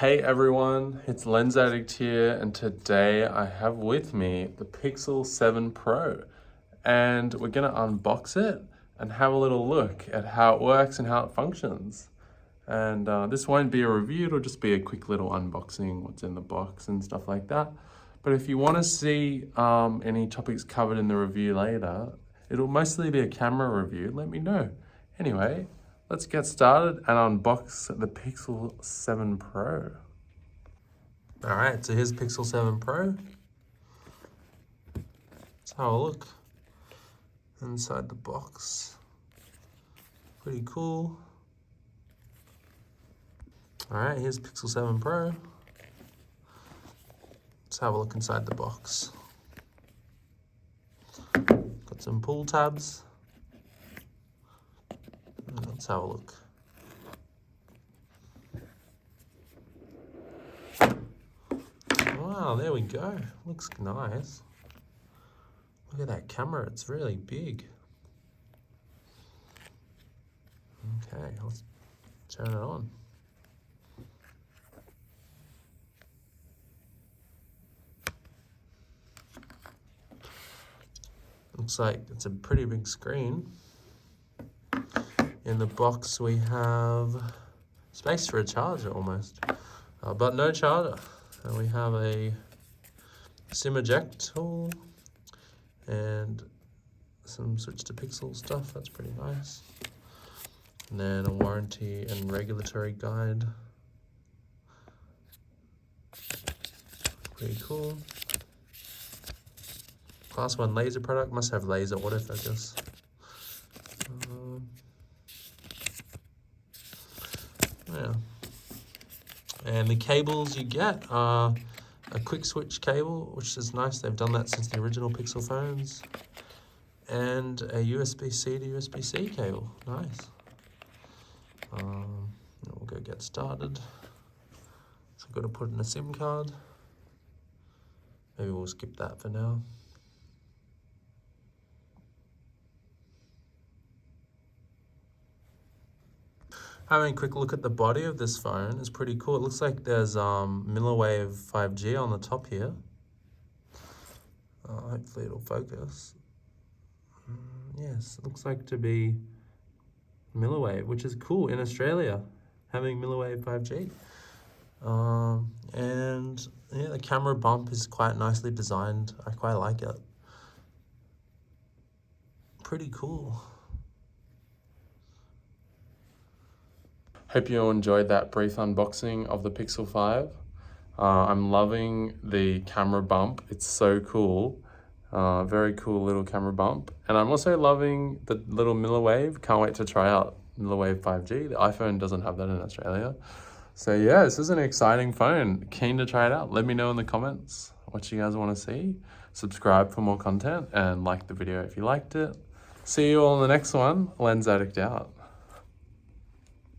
Hey everyone, it's Lens Addict here, and today I have with me the Pixel 7 Pro, and we're gonna unbox it and have a little look at how it works and how it functions. And this won't be a review, it'll just be a quick little unboxing, what's in the box and stuff like that. But if you want to see any topics covered in the review later, it'll mostly be a camera review, let me know. Anyway, let's get started and unbox the Pixel 7 Pro. All right, so here's Pixel 7 Pro. Let's have a look inside the box. Pretty cool. All right, here's Pixel 7 Pro. Let's have a look inside the box. Got some pull tabs. Let's have a look. Wow, there we go. Looks nice. Look at that camera, it's really big. Okay, let's turn it on. Looks like it's a pretty big screen. In the box we have space for a charger almost, but no charger. And we have a SIM eject tool and some switch to pixel stuff, that's pretty nice. And then a warranty and regulatory guide. Pretty cool. Class 1 laser product, must have laser autofocus. Yeah. And the cables you get are a quick switch cable, which is nice. They've done that since the original Pixel phones. And a USB-C to USB-C cable. Nice. We'll go get started. So I've got to put in a SIM card. Maybe we'll skip that for now. Having a quick look at the body of this phone is pretty cool. It looks like there's milliwave 5G on the top here. Hopefully it'll focus. Yes, it looks like to be milliwave, which is cool in Australia, having milliwave 5G. And yeah, the camera bump is quite nicely designed. I quite like it. Pretty cool. Hope you all enjoyed that brief unboxing of the Pixel 5. I'm loving the camera bump. It's so cool. Very cool little camera bump. And I'm also loving the little milliwave. Can't wait to try out milliwave 5G. The iPhone doesn't have that in Australia. So yeah, this is an exciting phone. Keen to try it out. Let me know in the comments what you guys want to see. Subscribe for more content and like the video if you liked it. See you all in the next one. Lens Addict out.